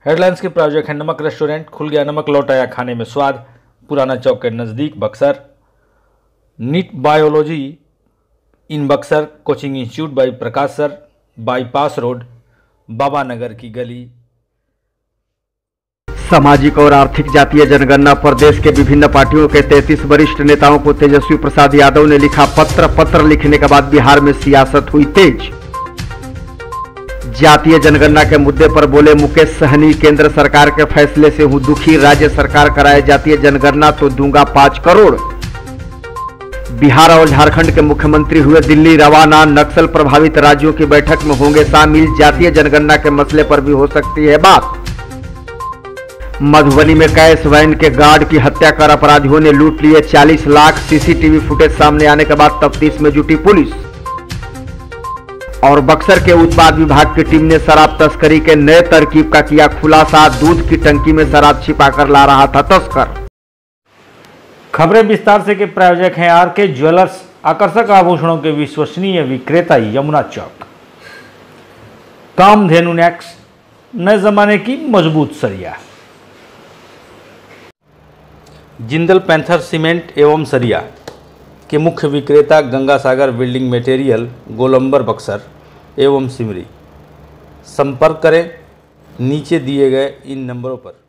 Headlines के प्रायोजक हैं नमक रेस्टोरेंट, खुल गया नमक, लौट आया खाने में स्वाद, पुराना चौक के नज़दीक Buxar. NEET biology in Buxar, coaching institute by Prakash sir, bypass road, Baba Nagar की गली। सामाजिक और आर्थिक जातीय जनगणना पर देश के विभिन्न पार्टियों के 33 वरिष्ठ नेताओं को तेजस्वी प्रसाद यादव ने लिखा पत्र लिखने के बाद बिहार में सियासत हुई तेज। जातीय जनगणना के मुद्दे पर बोले मुकेश सहनी, केंद्र सरकार के फैसले से हूं दुखी, राज्य सरकार कराए जातीय जनगणना तो दूंगा 5 करोड़। बिहार और झारखंड के मुख्यमंत्री हुए दिल्ली रवाना, नक्सल प्रभावित राज्यों की बैठक में होंगे शामिल, जातीय जनगणना के मसले पर भी हो सकती है बात। मधुबनी में कैश वैन के गार्ड की हत्या कर अपराधियों ने लूट लिए 40 लाख, सीसीटीवी फुटेज सामने आने के बाद तफ्तीश में जुटी पुलिस। और बक्सर के उत्पाद विभाग की टीम ने शराब तस्करी के नए तरकीब का किया खुलासा, दूध की टंकी में शराब छिपाकर ला रहा था तस्कर। खबरें विस्तार से के प्रायोजक हैं आरके ज्वेलर्स, आकर्षक आभूषणों के विश्वसनीय विक्रेता, यमुना चौक। कामधेनु नेक्स, नए जमाने की मजबूत सरिया। जिंदल पैंथर सीमेंट एवं सरिया के मुख्य विक्रेता गंगा सागर बिल्डिंग मटेरियल, गोलंबर बक्सर एवं सिमरी। संपर्क करें नीचे दिए गए इन नंबरों पर।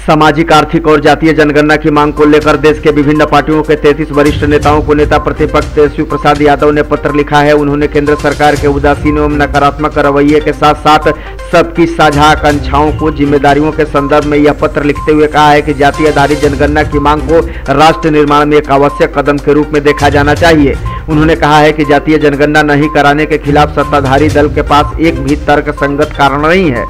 सामाजिक, आर्थिक और जातीय जनगणना की मांग को लेकर देश के विभिन्न पार्टियों के 33 वरिष्ठ नेताओं को नेता प्रतिपक्ष तेजस्वी प्रसाद यादव ने पत्र लिखा है। उन्होंने केंद्र सरकार के उदासीन एवं नकारात्मक रवैये के साथ साथ सबकी साझा आकांक्षाओं को जिम्मेदारियों के संदर्भ में यह पत्र लिखते हुए कहा है कि जातीय आधारित जनगणना की मांग को राष्ट्र निर्माण में एक आवश्यक कदम के रूप में देखा जाना चाहिए। उन्होंने कहा है कि जातीय जनगणना नहीं कराने के खिलाफ सत्ताधारी दल के पास एक भी तर्क संगत कारण नहीं है।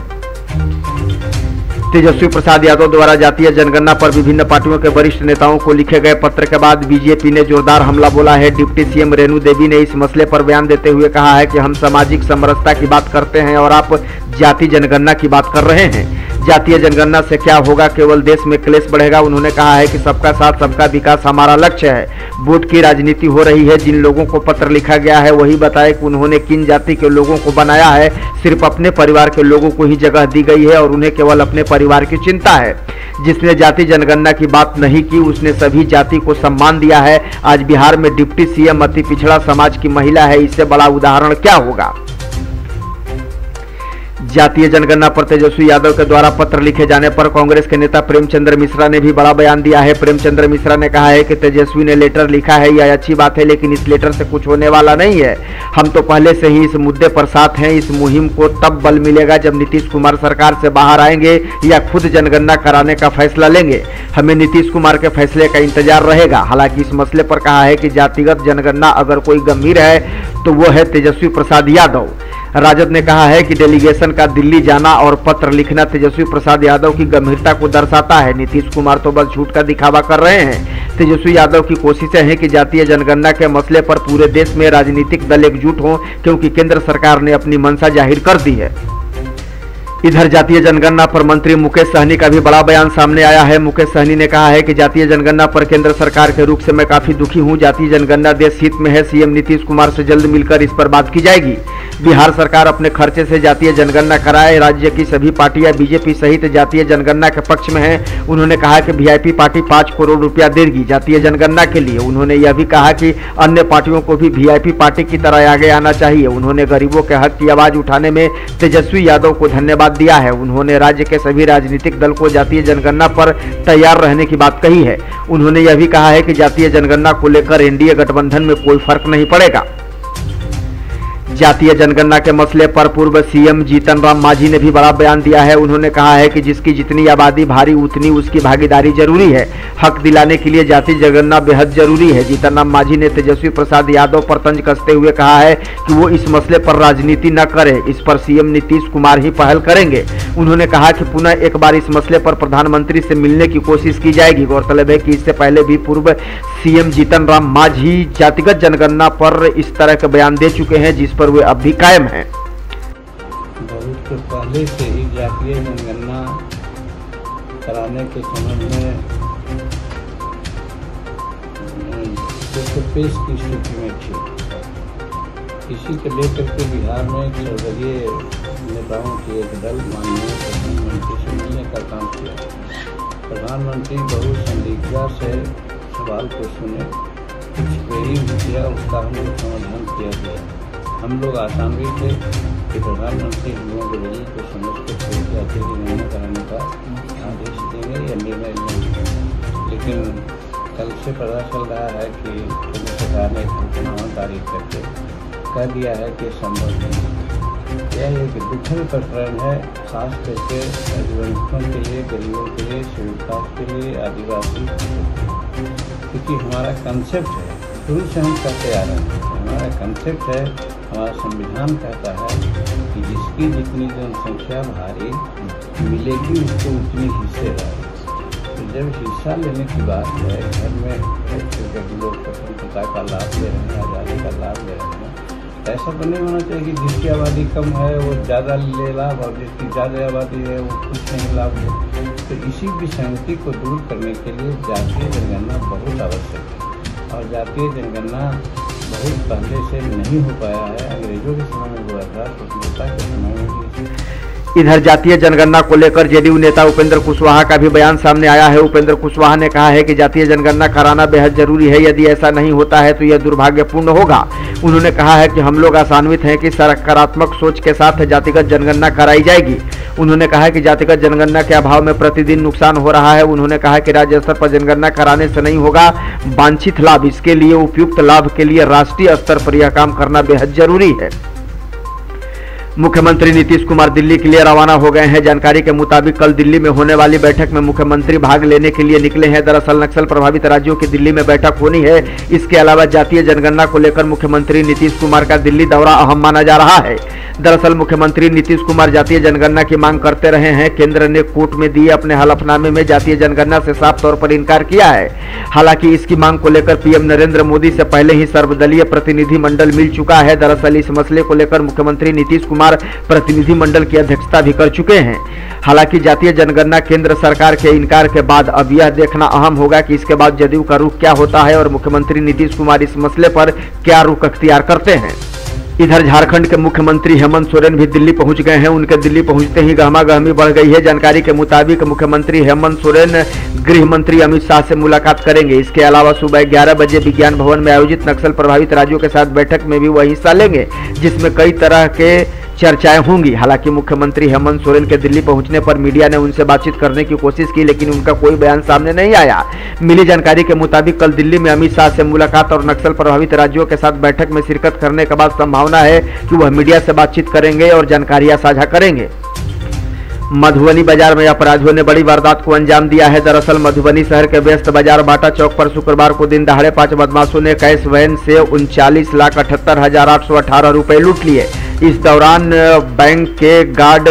तेजस्वी प्रसाद यादव द्वारा जातीय जनगणना पर विभिन्न पार्टियों के वरिष्ठ नेताओं को लिखे गए पत्र के बाद बीजेपी ने जोरदार हमला बोला है। डिप्टी सीएम रेणु देवी ने इस मसले पर बयान देते हुए कहा है कि हम सामाजिक समरसता की बात करते हैं और आप जाति जनगणना की बात कर रहे हैं। जातीय जनगणना से क्या होगा, केवल देश में क्लेश बढ़ेगा। उन्होंने कहा है कि सबका साथ सबका विकास हमारा लक्ष्य है। वोट की राजनीति हो रही है। जिन लोगों को पत्र लिखा गया है वही बताए कि उन्होंने किन जाति के लोगों को बनाया है। सिर्फ अपने परिवार के लोगों को ही जगह दी गई है और उन्हें केवल अपने परिवार की चिंता है। जिसने जाति जनगणना की बात नहीं की उसने सभी जाति को सम्मान दिया है। आज बिहार में डिप्टी सीएम अति पिछड़ा समाज की महिला है, इससे बड़ा उदाहरण क्या होगा। जातीय जनगणना पर तेजस्वी यादव के द्वारा पत्र लिखे जाने पर कांग्रेस के नेता प्रेमचंद्र मिश्रा ने भी बड़ा बयान दिया है। प्रेमचंद्र मिश्रा ने कहा है कि तेजस्वी ने लेटर लिखा है, यह अच्छी बात है, लेकिन इस लेटर से कुछ होने वाला नहीं है। हम तो पहले से ही इस मुद्दे पर साथ हैं। इस मुहिम को तब बल मिलेगा जब नीतीश कुमार सरकार से बाहर आएंगे या खुद जनगणना कराने का फैसला लेंगे। हमें नीतीश कुमार के फैसले का इंतजार रहेगा। हालांकि इस मसले पर कहा है कि जातिगत जनगणना अगर कोई गंभीर है तो वो है तेजस्वी प्रसाद यादव। राजद ने कहा है कि डेलीगेशन का दिल्ली जाना और पत्र लिखना तेजस्वी प्रसाद यादव की गंभीरता को दर्शाता है। नीतीश कुमार तो बस झूठ का दिखावा कर रहे हैं। तेजस्वी यादव की कोशिशें हैं कि जातीय जनगणना के मसले पर पूरे देश में राजनीतिक दल एकजुट हों, क्योंकि केंद्र सरकार ने अपनी मंशा जाहिर कर दी है। इधर जातीय जनगणना पर मंत्री मुकेश सहनी का भी बड़ा बयान सामने आया है। मुकेश सहनी ने कहा है कि जातीय जनगणना पर केंद्र सरकार के रुख से मैं काफी दुखी हूं। जातीय जनगणना देश हित में है। सीएम नीतीश कुमार से जल्द मिलकर इस पर बात की जाएगी। बिहार सरकार अपने खर्चे से जातीय जनगणना कराए। राज्य की सभी पार्टियां बीजेपी सहित जातीय जनगणना के पक्ष में हैं। उन्होंने कहा कि वीआईपी पार्टी 5 करोड़ रुपया देगी जातीय जनगणना के लिए। उन्होंने यह भी कहा कि अन्य पार्टियों को भी वीआईपी पार्टी की तरह आगे आना चाहिए। उन्होंने गरीबों के हक की आवाज उठाने में तेजस्वी यादव को धन्यवाद दिया है। उन्होंने राज्य के सभी राजनीतिक दल को जातीय जनगणना पर तैयार रहने की बात कही है। उन्होंने यह भी कहा है कि जातीय जनगणना को लेकर एनडीए गठबंधन में कोई फर्क नहीं पड़ेगा। जातीय जनगणना के मसले पर पूर्व सीएम जीतन राम मांझी ने भी बड़ा बयान दिया है। उन्होंने कहा है कि जिसकी जितनी आबादी भारी उतनी उसकी भागीदारी जरूरी है। हक दिलाने के लिए जातीय जनगणना बेहद जरूरी है। जीतन राम मांझी ने तेजस्वी प्रसाद यादव पर तंज कसते हुए कहा है कि वो इस मसले पर राजनीति न करे, इस पर सीएम नीतीश कुमार ही पहल करेंगे। उन्होंने कहा कि पुनः एक बार इस मसले पर प्रधानमंत्री से मिलने की कोशिश की जाएगी। गौरतलब है कि इससे पहले भी पूर्व सीएम जीतन राम मांझी जातिगत जनगणना पर इस तरह के बयान दे चुके हैं, जिस पर वे अब भी कायम हैं। बहुत पहले से ही जातीय जनगणना कराने के संबंध में पेश की स्थिति में थी। इसी को लेकर के बिहार में सर्वदलीय नेताओं की एक दल माननीय प्रधानमंत्री से मिलने का काम किया। प्रधानमंत्री बहुत संदिग्धता से सवाल को सुने, कुछ क्वेरी भी किया, उसका हम लोग समाधान किया गया। हम लोग आसामी थे कि प्रधानमंत्री हम लोगों के दलील को समझ के छोड़ जाते कि निर्णय कराने का आदेश देंगे या निर्णय लेंगे, लेकिन कल से पता चल रहा है कि केंद्र सरकार ने हुक्मनामा जारी करके कह दिया है कि संभव नहीं। यह एक दुखद प्रकरण है, खास करके आदिवासियों के लिए, गरीबों के लिए, शिविका के लिए, आदिवासी, क्योंकि हमारा कंसेप्ट है, शुरू से हम कहते आ रहे हैं, हमारा कंसेप्ट है, हमारा संविधान कहता है कि जिसकी जितनी जनसंख्या भारी मिलेगी उसको उतनी हिस्सेदारी। तो जब हिस्सा लेने की बात है, घर में जब लोग स्वतंत्रता का लाभ ले रहे हैं, आज़ादी का लाभ ले रहे हैं, ऐसा तो नहीं होना चाहिए कि जिसकी आबादी कम है वो ज़्यादा ले लाभ और जिसकी ज़्यादा आबादी है वो कुछ नहीं लाभ ले। तो इसी विसंगति को दूर करने के लिए जातीय जनगणना बहुत आवश्यक है, और जातीय जनगणना बहुत पहले से नहीं हो पाया है। अंग्रेजों के समय में हुआ था, स्वतंत्रता के समय में भी। इधर जातीय जनगणना को लेकर जेडीयू नेता उपेंद्र कुशवाहा का भी बयान सामने आया है। उपेंद्र कुशवाहा ने कहा है कि जातीय जनगणना कराना बेहद जरूरी है, यदि ऐसा नहीं होता है तो यह दुर्भाग्यपूर्ण होगा। उन्होंने कहा है कि हम लोग आशान्वित हैं कि सकारात्मक सोच के साथ जातिगत जनगणना कराई जाएगी। उन्होंने कहा कि जातिगत जनगणना के अभाव में प्रतिदिन नुकसान हो रहा है। उन्होंने कहा कि राज्य स्तर पर जनगणना कराने से नहीं होगा वांछित लाभ, इसके लिए उपयुक्त लाभ के लिए राष्ट्रीय स्तर पर यह काम करना बेहद जरूरी है। मुख्यमंत्री नीतीश कुमार दिल्ली के लिए रवाना हो गए हैं। जानकारी के मुताबिक कल दिल्ली में होने वाली बैठक में मुख्यमंत्री भाग लेने के लिए निकले हैं। दरअसल नक्सल प्रभावित राज्यों की दिल्ली में बैठक होनी है। इसके अलावा जातीय जनगणना को लेकर मुख्यमंत्री नीतीश कुमार का दिल्ली दौरा अहम माना जा रहा है। दरअसल मुख्यमंत्री नीतीश कुमार जातीय जनगणना की मांग करते रहे हैं। केंद्र ने कोर्ट में दिए अपने हलफनामे में जातीय जनगणना से साफ तौर पर इनकार किया है। हालांकि इसकी मांग को लेकर पीएम नरेंद्र मोदी से पहले ही सर्वदलीय प्रतिनिधि मंडल मिल चुका है। दरअसल इस मसले को लेकर मुख्यमंत्री नीतीश कुमार प्रतिनिधि मंडल की अध्यक्षता भी कर चुके हैं। हालांकि जातीय जनगणना केंद्र सरकार के इनकार के बाद अब यह देखना अहम होगा कि इसके बाद जदयू का रुख क्या होता है और मुख्यमंत्री नीतीश कुमार इस मसले पर क्या रुख अख्तियार करते हैं। इधर झारखंड के मुख्यमंत्री हेमंत सोरेन भी दिल्ली पहुंच गए हैं। उनके दिल्ली पहुंचते ही गहमागहमी बढ़ गई है। जानकारी के मुताबिक मुख्यमंत्री हेमंत सोरेन गृह मंत्री अमित शाह से मुलाकात करेंगे। इसके अलावा सुबह 11 बजे विज्ञान भवन में आयोजित नक्सल प्रभावित राज्यों के साथ बैठक में भी वह हिस्सा लेंगे, जिसमें कई तरह के चर्चाएं होंगी। हालांकि मुख्यमंत्री हेमंत सोरेन के दिल्ली पहुंचने पर मीडिया ने उनसे बातचीत करने की कोशिश की, लेकिन उनका कोई बयान सामने नहीं आया। मिली जानकारी के मुताबिक कल दिल्ली में अमित शाह से मुलाकात और नक्सल प्रभावित राज्यों के साथ बैठक में शिरकत करने के बाद संभावना है कि वह मीडिया से बातचीत करेंगे और जानकारियां साझा करेंगे। मधुबनी बाजार में अपराधियों ने बड़ी वारदात को अंजाम दिया है। दरअसल मधुबनी शहर के व्यस्त बाजार बाटा चौक पर शुक्रवार को दिन दहाड़े 5 बदमाशों ने कैश वैन से 39,78,818 रुपए लूट लिए। इस दौरान बैंक के गार्ड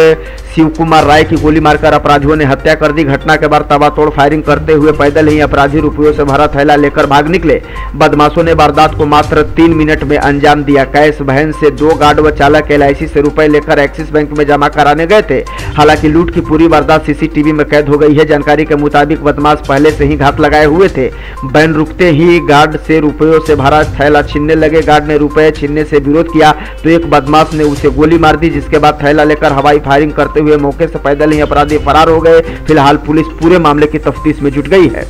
शिव कुमार राय की गोली मारकर अपराधियों ने हत्या कर दी। घटना के बाद ताबड़तोड़ फायरिंग करते हुए पैदल ही अपराधी रुपयों से भरा थैला लेकर भाग निकले। बदमाशों ने वारदात को मात्र 3 मिनट में अंजाम दिया। कैश वैन से 2 गार्ड व चालक LIC से रुपए लेकर एक्सिस बैंक में जमा कराने गए थे। हालांकि लूट की पूरी वारदात CCTV में कैद हो गई है। जानकारी के मुताबिक बदमाश पहले से ही घात लगाए हुए थे। वैन रुकते ही गार्ड से रुपयों से भरा थैला छीनने लगे। गार्ड ने रुपए छीनने से विरोध किया तो एक बदमाश ने उसे गोली मार दी, जिसके बाद थैला लेकर हवाई फायरिंग करते हुए मौके से पैदल ही अपराधी फरार हो गए। फिलहाल पुलिस पूरे मामले की तफ्तीश में जुट गई है।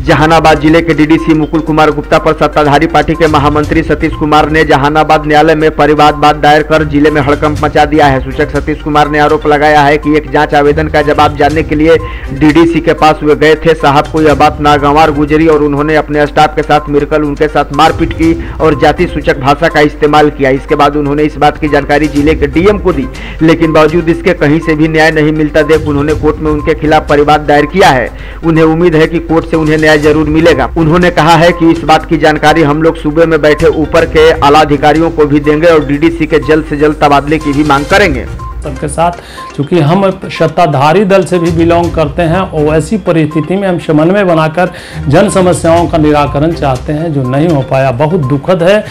जहानाबाद जिले के DDC मुकुल कुमार गुप्ता पर सत्ताधारी पार्टी के महामंत्री सतीश कुमार ने जहानाबाद न्यायालय में परिवादवाद दायर कर जिले में हड़कंप मचा दिया है। सूचक सतीश कुमार ने आरोप लगाया है कि एक जांच आवेदन का जवाब जानने के लिए DDC के पास वे गए थे। साहब को यह बात नागवार गुजरी और उन्होंने अपने स्टाफ के साथ मिलकर उनके साथ मारपीट की और जाति सूचक भाषा का इस्तेमाल किया। इसके बाद उन्होंने इस बात की जानकारी जिले के DM को दी, लेकिन बावजूद इसके कहीं से भी न्याय नहीं मिलता देख उन्होंने कोर्ट में उनके खिलाफ परिवाद दायर किया है। उन्हें उम्मीद है कि कोर्ट से उन्हें जरूर मिलेगा। उन्होंने कहा है कि इस बात की जानकारी हम लोग सूबे में बैठे ऊपर के आला अधिकारियों को भी देंगे और DDC के जल्द से जल्द तबादले की भी मांग करेंगे। सबके साथ, चूँकि हम सत्ताधारी दल से भी बिलोंग करते हैं और ऐसी परिस्थिति में हम समन्वय बनाकर जन समस्याओं का निराकरण चाहते हैं, जो नहीं हो पाया। बहुत दुखद है,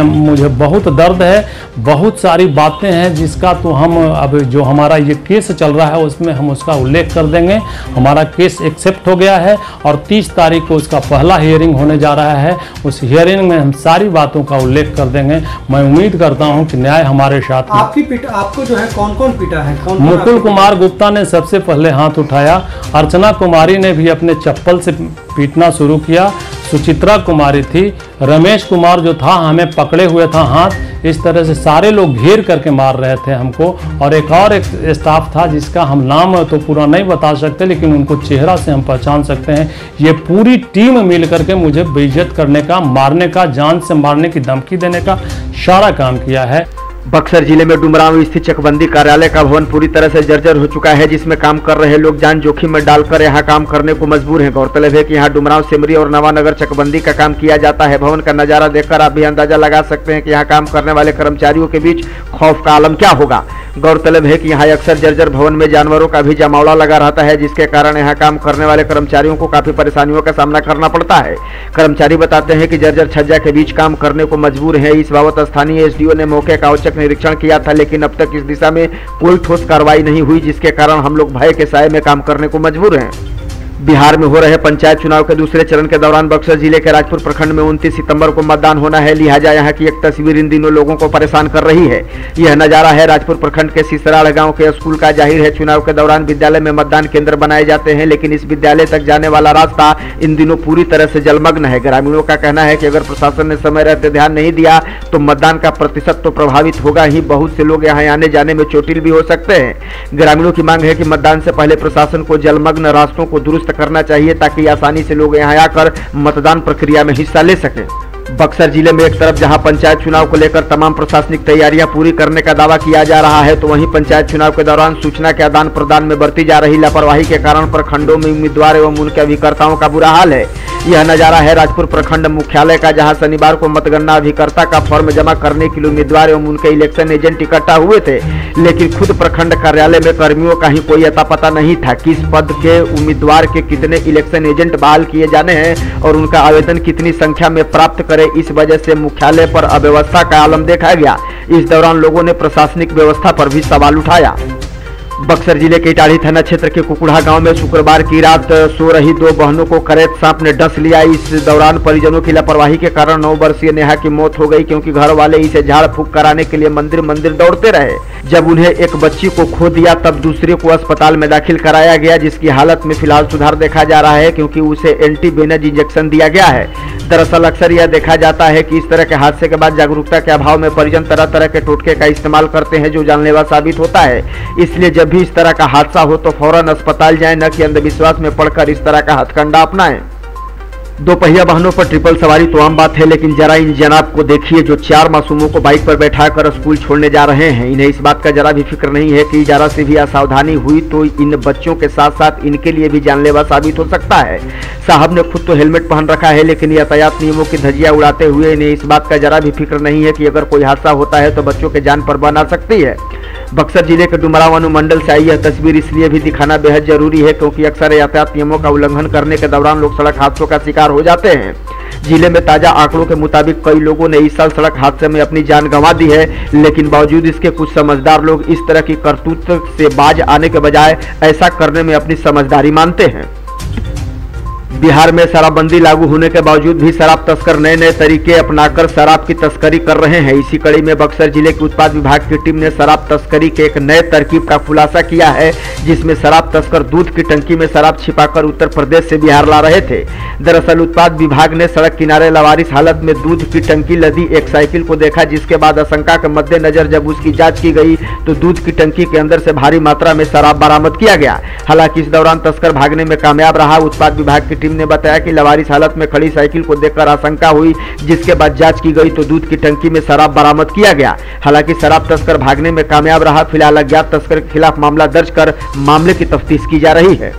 मुझे बहुत दर्द है, बहुत सारी बातें हैं जिसका तो हम अब जो हमारा ये केस चल रहा है उसमें हम उसका उल्लेख कर देंगे। हमारा केस एक्सेप्ट हो गया है और 30 तारीख को उसका पहला हियरिंग होने जा रहा है। उस हियरिंग में हम सारी बातों का उल्लेख कर देंगे। मैं उम्मीद करता हूं कि न्याय हमारे साथ। आपको जो है कौन कौन पीटा है? मुकुल कुमार गुप्ता ने सबसे पहले हाथ उठाया, अर्चना कुमारी ने भी अपने चप्पल से पीटना शुरू किया, सुचित्रा कुमारी थी, रमेश कुमार जो था हमें पकड़े हुए था हाथ। इस तरह से सारे लोग घेर करके मार रहे थे हमको। और एक स्टाफ था जिसका हम नाम तो पूरा नहीं बता सकते, लेकिन उनको चेहरा से हम पहचान सकते हैं। ये पूरी टीम मिल करके मुझे बेइज्जत करने का, मारने का, जान से मारने की धमकी देने का सारा काम किया है। बक्सर जिले में डुमरांव स्थित चकबंदी कार्यालय का भवन पूरी तरह से जर्जर हो चुका है, जिसमें काम कर रहे लोग जान जोखिम में डालकर यहां काम करने को मजबूर हैं। गौरतलब है कि यहां डुमरांव, सिमरी और नवानगर चकबंदी का काम किया जाता है। भवन का नजारा देखकर आप भी अंदाजा लगा सकते हैं कि यहां काम करने वाले कर्मचारियों के बीच खौफ का आलम क्या होगा। गौरतलब है कि यहाँ अक्सर जर्जर भवन में जानवरों का भी जमावड़ा लगा रहता है, जिसके कारण यहाँ काम करने वाले कर्मचारियों को काफी परेशानियों का सामना करना पड़ता है। कर्मचारी बताते हैं कि जर्जर छज्जा के बीच काम करने को मजबूर है। इस बाबत स्थानीय एसडीओ ने मौके का औचक निरीक्षण किया था, लेकिन अब तक इस दिशा में कोई ठोस कार्रवाई नहीं हुई, जिसके कारण हम लोग भय के साए में काम करने को मजबूर हैं। बिहार में हो रहे पंचायत चुनाव के दूसरे चरण के दौरान बक्सर जिले के राजपुर प्रखंड में 29 सितंबर को मतदान होना है। लिहाजा यहाँ की एक तस्वीर इन दिनों लोगों को परेशान कर रही है। यह नजारा है राजपुर प्रखंड के सिसराड़ गांव के स्कूल का। जाहिर है चुनाव के दौरान विद्यालय में मतदान केंद्र बनाए जाते हैं, लेकिन इस विद्यालय तक जाने वाला रास्ता इन दिनों पूरी तरह से जलमग्न है। ग्रामीणों का कहना है कि अगर प्रशासन ने समय रहते ध्यान नहीं दिया तो मतदान का प्रतिशत तो प्रभावित होगा ही, बहुत से लोग यहाँ आने जाने में चोटिल भी हो सकते हैं। ग्रामीणों की मांग है कि मतदान से पहले प्रशासन को जलमग्न रास्तों को दुरुस्त करना चाहिए, ताकि आसानी से लोग यहां आकर मतदान प्रक्रिया में हिस्सा ले सकें। बक्सर जिले में एक तरफ जहां पंचायत चुनाव को लेकर तमाम प्रशासनिक तैयारियां पूरी करने का दावा किया जा रहा है, तो वहीं पंचायत चुनाव के दौरान सूचना के आदान प्रदान में बरती जा रही लापरवाही के कारण प्रखंडों में उम्मीदवार एवं उनके अभिकर्ताओं का बुरा हाल है। यह नजारा है राजपुर प्रखंड मुख्यालय का, जहां शनिवार को मतगणना अभिकर्ता का फॉर्म जमा करने के लिए उम्मीदवार एवं उनके इलेक्शन एजेंट इकट्ठा हुए थे, लेकिन खुद प्रखंड कार्यालय में कर्मियों का ही कोई अता पता नहीं था। किस पद के उम्मीदवार के कितने इलेक्शन एजेंट बहाल किए जाने हैं और उनका आवेदन कितनी संख्या में प्राप्त करे, इस वजह से मुख्यालय पर अव्यवस्था का आलम देखा गया। इस दौरान लोगों ने प्रशासनिक व्यवस्था पर भी सवाल उठाया। बक्सर जिले के इटाढ़ी थाना क्षेत्र के कुकुड़ा गांव में शुक्रवार की रात सो रही दो बहनों को करैत सांप ने डस लिया। इस दौरान परिजनों की लापरवाही के कारण 9 वर्षीय नेहा की मौत हो गई, क्योंकि घर वाले इसे झाड़ फूंक कराने के लिए मंदिर मंदिर दौड़ते रहे। जब उन्हें एक बच्ची को खो दिया तब दूसरे को अस्पताल में दाखिल कराया गया, जिसकी हालत में फिलहाल सुधार देखा जा रहा है, क्योंकि उसे एंटीवेनस इंजेक्शन दिया गया है। दरअसल अक्सर यह देखा जाता है कि इस तरह के हादसे के बाद जागरूकता के अभाव में परिजन तरह तरह के टोटके का इस्तेमाल करते हैं, जो जानलेवा साबित होता है। इसलिए जब भी इस तरह का हादसा हो तो फौरन अस्पताल जाएं, न कि अंधविश्वास में पड़कर इस तरह का हथकंडा अपनाएं। दो पहिया वाहनों पर ट्रिपल सवारी तो आम बात है, लेकिन जरा इन जनाब को देखिए जो 4 मासूमों को बाइक पर बैठाकर स्कूल छोड़ने जा रहे हैं। इन्हें इस बात का जरा भी फिक्र नहीं है कि जरा से भी असावधानी हुई तो इन बच्चों के साथ साथ इनके लिए भी जानलेवा साबित हो सकता है। साहब ने खुद तो हेलमेट पहन रखा है, लेकिन यातायात नियमों की धज्जियां उड़ाते हुए इन्हें इस बात का जरा भी फिक्र नहीं है कि अगर कोई हादसा होता है तो बच्चों के जान पर बन आ सकती है। बक्सर जिले के डुमरांव अनुमंडल से आई यह तस्वीर इसलिए भी दिखाना बेहद जरूरी है, क्योंकि अक्सर यातायात नियमों का उल्लंघन करने के दौरान लोग सड़क हादसों का शिकार हो जाते हैं। जिले में ताजा आंकड़ों के मुताबिक कई लोगों ने इस साल सड़क हादसे में अपनी जान गंवा दी है, लेकिन बावजूद इसके कुछ समझदार लोग इस तरह की करतूत से बाज आने के बजाय ऐसा करने में अपनी समझदारी मानते हैं। बिहार में शराबबंदी लागू होने के बावजूद भी शराब तस्कर नए नए तरीके अपनाकर शराब की तस्करी कर रहे हैं। इसी कड़ी में बक्सर जिले के उत्पाद विभाग की टीम ने शराब तस्करी के एक नए तरकीब का खुलासा किया है, जिसमें शराब तस्कर दूध की टंकी में शराब छिपाकर उत्तर प्रदेश से बिहार ला रहे थे। दरअसल उत्पाद विभाग ने सड़क किनारे लावारिस हालत में दूध की टंकी लदी एक साइकिल को देखा, जिसके बाद आशंका के मद्देनजर जब उसकी जाँच की गई तो दूध की टंकी के अंदर से भारी मात्रा में शराब बरामद किया गया। हालांकि इस दौरान तस्कर भागने में कामयाब रहा। उत्पाद विभाग की टीम ने बताया कि लावारिस हालत में खड़ी साइकिल को देखकर आशंका हुई, जिसके बाद जांच की गई तो दूध की टंकी में शराब बरामद किया गया। हालांकि शराब तस्कर भागने में कामयाब रहा। फिलहाल अज्ञात तस्कर के खिलाफ मामला दर्ज कर मामले की तफ्तीश की जा रही है।